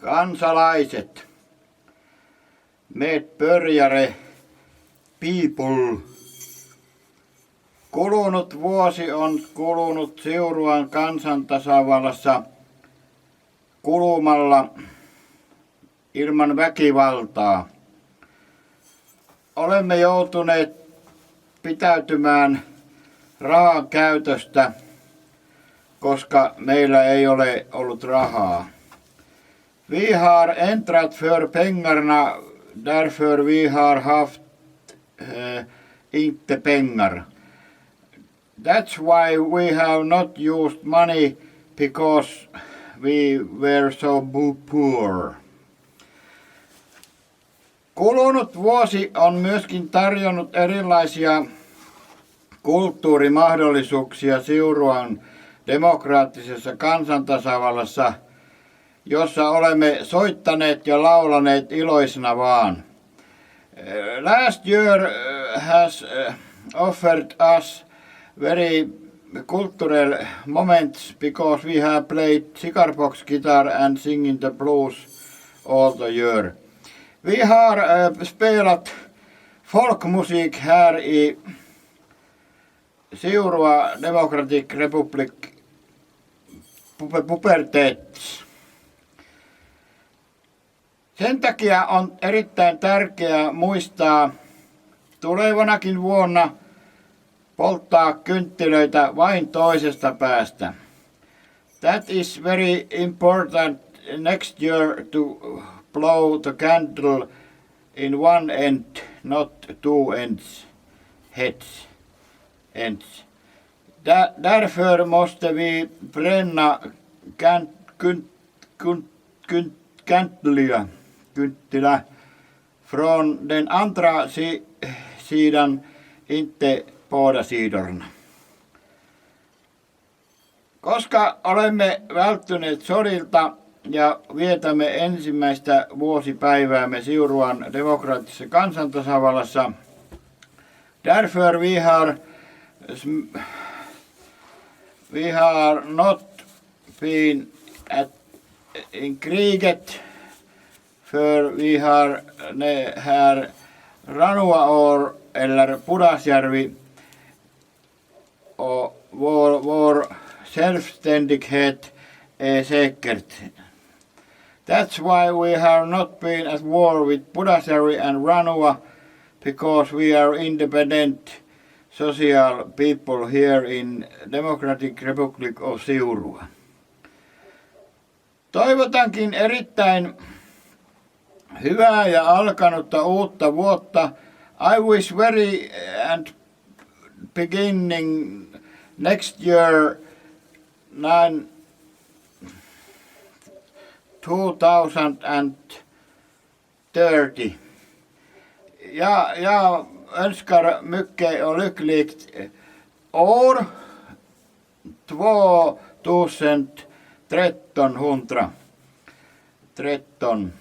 Kansalaiset, medborgare, people. Kulunut vuosi on kulunut Siuruan kansantasavallassa kulumalla ilman väkivaltaa. Olemme joutuneet pitäytymään rahan käytöstä, koska meillä ei ole ollut rahaa. Vi har ändrat för pengarna därför vi har haft inte pengar. That's why we have not used money because we were so poor. Kulunut vuosi on myöskin tarjonnut erilaisia kulttuurimahdollisuuksia Siuruan demokraattisessa kansantasavallassa, jossa olemme soittaneet ja laulaneet iloisena vaan. Last year has offered us very cultural moments because we have played cigarbox guitar and singing the blues all the year. Vi har spelat folkmusik här i Siurua Democratic Republic Pubertets. Sen takia on erittäin tärkeää muistaa tulevanakin vuonna polttaa kynttilöitä vain toisesta päästä. That is very important next year to blow the candle in one end, not two ends, heads, ends. Därför måste vi bränna kynttilä från den andra sidan, inte båda sidorna. Koska olemme välttyneet sodilta ja vietämme ensimmäistä vuosipäiväämme Siuruan demokraattisessa kansantasavallassa, därför vi har not been in kriget, för vi har här Ranuaår eller Pudasjärvi och vår självständighet är säkert. That's why we have not been at war with Pudasjärvi and Ranua, because we are independent social people here in Democratic Republic of Siurua. Toivotankin erittäin hyvää ja alkanutta uutta vuotta. I wish very and beginning next year 2030. Jag önskar mycket och lyckligt år 1313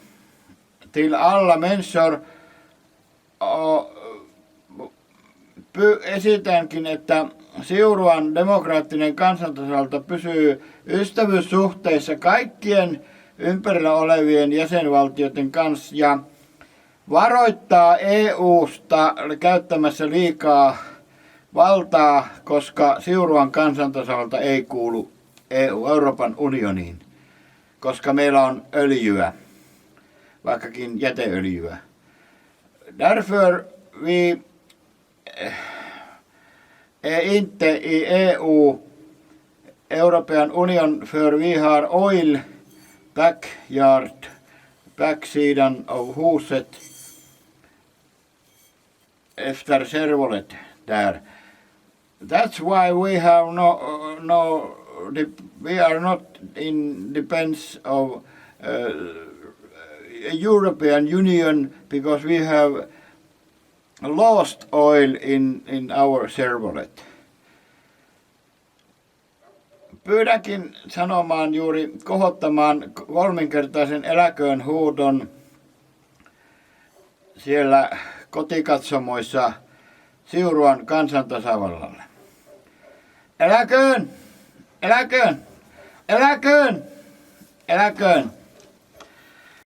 till alla människor. Esitänkin, että Siuruan demokraattinen kansantasavalta pysyy ystävyyssuhteissa kaikkien ympärillä olevien jäsenvaltioiden kanssa ja varoittaa EUsta käyttämässä liikaa valtaa, koska Siuruan kansantasavalta ei kuulu Euroopan unioniin, koska meillä on öljyä, vaikkakin jäteöljyä. Därför vi är inte i EU, European Union, för vi har oil backsidan av huset efter servolet där. That's why we have we are not in defense of European Union because we have lost oil in our servolet. Pyydänkin sanomaan juuri kohottamaan kolminkertaisen eläköön huudon siellä kotikatsomoissa Siuruan kansantasavallalle. Eläköön! Eläköön! Eläköön! Eläköön!